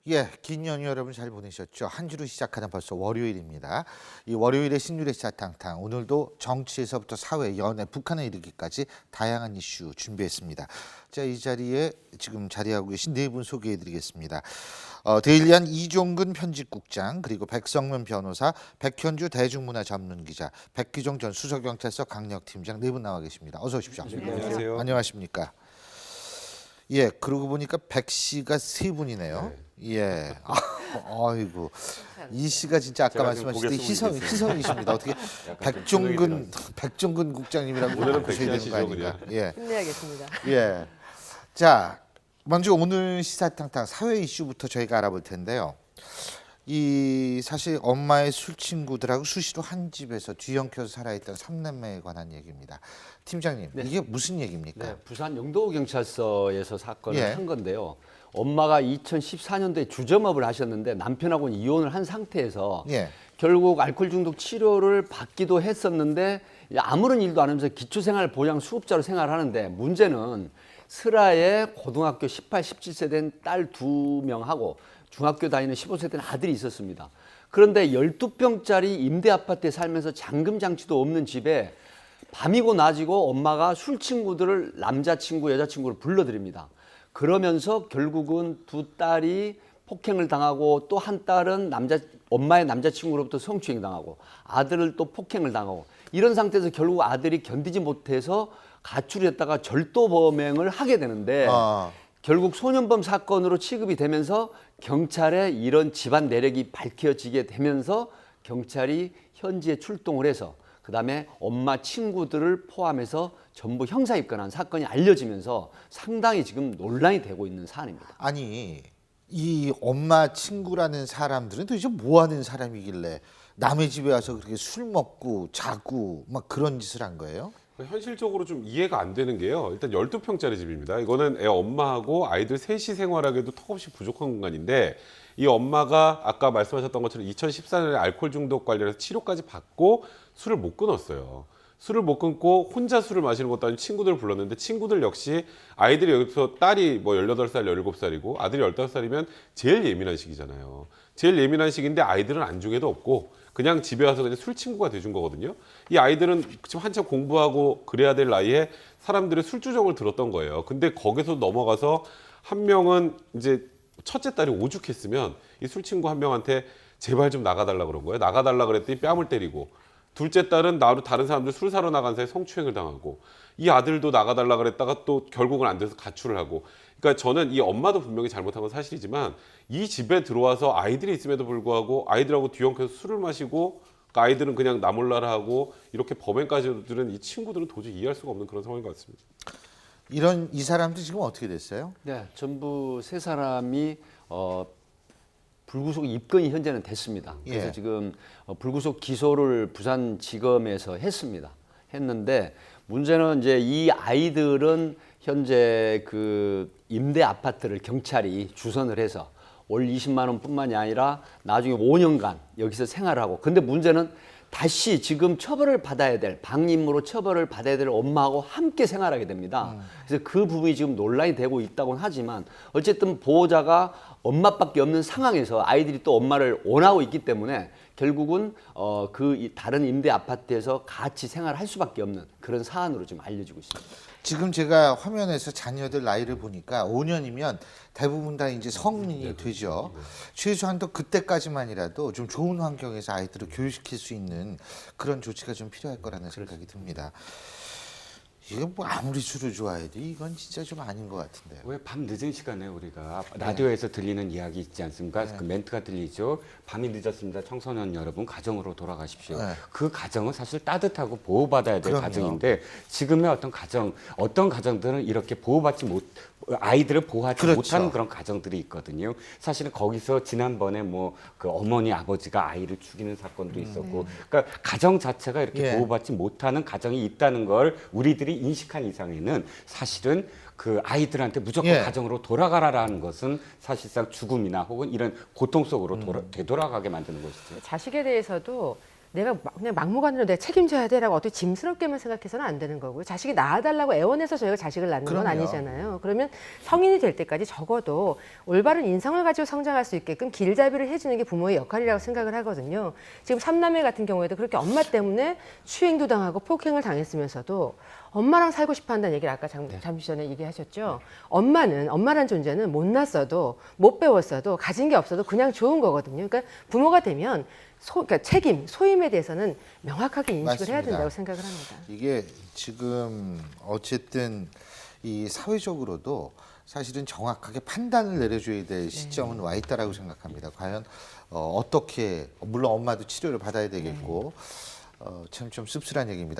예, 긴 연휴 여러분 잘 보내셨죠? 한 주로 시작하는 벌써 월요일입니다. 이 월요일의 신율의 시사탕탕, 오늘도 정치에서부터 사회, 연애, 북한에 이르기까지 다양한 이슈 준비했습니다. 자, 이 자리에 지금 자리하고 계신 네 분 소개해드리겠습니다. 데일리안 이종근 편집국장, 그리고 백성문 변호사, 백현주 대중문화전문기자, 백기종 전 수서경찰서 강력팀장 네 분 나와 계십니다. 어서 오십시오. 안녕하세요. 안녕하십니까? 예, 그러고 보니까 백 씨가 세 분이네요. 예. 아이고. 이 씨가 진짜 아까 말씀하신 때 희성이십니다. 어떻게 백종근 국장님이라고 오늘은 보셔야 되는 거 아닌가? 예. 힘내야겠습니다. 예. 자, 먼저 오늘 시사탕탕 사회 이슈부터 저희가 알아볼 텐데요. 이 사실 엄마의 술 친구들하고 수시로 한 집에서 뒤엉켜서 살아있던 3남매에 관한 얘기입니다. 팀장님, 네. 이게 무슨 얘기입니까? 네, 부산 영도경찰서에서 사건을 예. 한 건데요. 엄마가 2014년도에 주점업을 하셨는데 남편하고는 이혼을 한 상태에서 예. 결국 알코올 중독 치료를 받기도 했었는데 아무런 일도 안 하면서 기초생활 보장 수급자로 생활하는데 문제는 슬하에 고등학교 18, 17세 된 딸 2명하고 중학교 다니는 15세 된 아들이 있었습니다. 그런데 12평짜리 임대 아파트에 살면서 잠금 장치도 없는 집에 밤이고 낮이고 엄마가 술 친구들을 남자친구, 여자친구를 불러들입니다. 그러면서 결국은 두 딸이 폭행을 당하고 또 한 딸은 엄마의 남자친구로부터 성추행 당하고 아들을 또 폭행을 당하고 이런 상태에서 결국 아들이 견디지 못해서 가출했다가 절도범행을 하게 되는데 결국 소년범 사건으로 취급이 되면서 경찰에 이런 집안 내력이 밝혀지게 되면서 경찰이 현지에 출동을 해서 그다음에 엄마 친구들을 포함해서 전부 형사 입건한 사건이 알려지면서 상당히 지금 논란이 되고 있는 사안입니다. 아니, 이 엄마 친구라는 사람들은 도대체 뭐 하는 사람이길래 남의 집에 와서 그렇게 술 먹고 자고 막 그런 짓을 한 거예요? 현실적으로 좀 이해가 안 되는 게요. 일단 12평짜리 집입니다. 이거는 애 엄마하고 아이들 셋이 생활하기에도 턱없이 부족한 공간인데 이 엄마가 아까 말씀하셨던 것처럼 2014년에 알코올 중독 관련해서 치료까지 받고 술을 못 끊었어요. 술을 못 끊고 혼자 술을 마시는 것도 아니고 친구들을 불렀는데 친구들 역시 아이들이 여기서 딸이 뭐 18살, 17살이고 아들이 15살이면 제일 예민한 시기잖아요. 제일 예민한 시기인데 아이들은 안중에도 없고 그냥 집에 와서 그냥 술 친구가 돼준 거거든요. 이 아이들은 지금 한참 공부하고 그래야 될 나이에 사람들의 술주정을 들었던 거예요. 근데 거기서 넘어가서 한 명은 이제 첫째 딸이 오죽했으면 이 술 친구 한 명한테 제발 좀 나가달라 그런 거예요. 나가달라 그랬더니 뺨을 때리고 둘째 딸은 다른 사람들 술 사러 나간 사이에 성추행을 당하고 이 아들도 나가달라 그랬다가 또 결국은 안 돼서 가출을 하고 그러니까 저는 이 엄마도 분명히 잘못한 건 사실이지만 이 집에 들어와서 아이들이 있음에도 불구하고 아이들하고 뒤엉켜서 술을 마시고 아이들은 그냥 나 몰라라 하고 이렇게 범행까지 들은 이 친구들은 도저히 이해할 수가 없는 그런 상황인 것 같습니다. 이 사람들 지금 어떻게 됐어요? 네, 전부 세 사람이 불구속 입건이 현재는 됐습니다. 그래서 예. 지금 불구속 기소를 부산지검에서 했는데 문제는 이제 이 아이들은 현재 그 임대 아파트를 경찰이 주선을 해서 월 20만 원뿐만이 아니라 나중에 5년간 여기서 생활하고 근데 문제는 다시 지금 처벌을 받아야 될 방임으로 처벌을 받아야 될 엄마하고 함께 생활하게 됩니다. 그래서 그 부분이 지금 논란이 되고 있다고는 하지만 어쨌든 보호자가 엄마밖에 없는 상황에서 아이들이 또 엄마를 원하고 있기 때문에 결국은 그 다른 임대 아파트에서 같이 생활할 수밖에 없는 그런 사안으로 지금 알려지고 있습니다. 지금 제가 화면에서 자녀들 나이를 보니까 5년이면 대부분 다 이제 성인이 되죠. 최소한도 그때까지만이라도 좀 좋은 환경에서 아이들을 교육시킬 수 있는 그런 조치가 좀 필요할 거라는 생각이 듭니다. 이게 뭐 아무리 술을 좋아해도 이건 진짜 좀 아닌 것 같은데요. 왜 밤 늦은 시간에 우리가 라디오에서 들리는 이야기 있지 않습니까? 그 멘트가 들리죠. 밤이 늦었습니다. 청소년 여러분 가정으로 돌아가십시오. 네. 그 가정은 사실 따뜻하고 보호받아야 될 그럼요. 가정인데 지금의 어떤 가정들은 이렇게 아이들을 보호하지 그렇죠. 못하는 그런 가정들이 있거든요. 사실은 거기서 지난번에 뭐 그 어머니 아버지가 아이를 죽이는 사건도 있었고, 그러니까 가정 자체가 이렇게 예. 보호받지 못하는 가정이 있다는 걸 우리들이 인식한 이상에는 사실은 그 아이들한테 무조건 예. 가정으로 돌아가라라는 것은 사실상 죽음이나 혹은 이런 고통 속으로 되돌아가게 만드는 것이죠. 자식에 대해서도 내가 그냥 막무가내로 내가 책임져야 돼라고 어떻게 짐스럽게만 생각해서는 안 되는 거고요. 자식이 낳아달라고 애원해서 저희가 자식을 낳는 건 그럼요. 아니잖아요. 그러면 성인이 될 때까지 적어도 올바른 인성을 가지고 성장할 수 있게끔 길잡이를 해주는 게 부모의 역할이라고 생각을 하거든요. 지금 삼남매 같은 경우에도 그렇게 엄마 때문에 추행도 당하고 폭행을 당했으면서도 엄마랑 살고 싶어 한다는 얘기를 아까 잠시 전에 얘기하셨죠. 엄마란 존재는 못났어도 못 배웠어도 가진 게 없어도 그냥 좋은 거거든요. 그러니까 부모가 되면 그러니까 책임, 소임에 대해서는 명확하게 인식을 맞습니다. 해야 된다고 생각을 합니다. 이게 지금 어쨌든 이 사회적으로도 사실은 정확하게 판단을 내려줘야 될 시점은 와 있다라고 생각합니다. 과연 어떻게 물론 엄마도 치료를 받아야 되겠고 참 좀 씁쓸한 얘기입니다.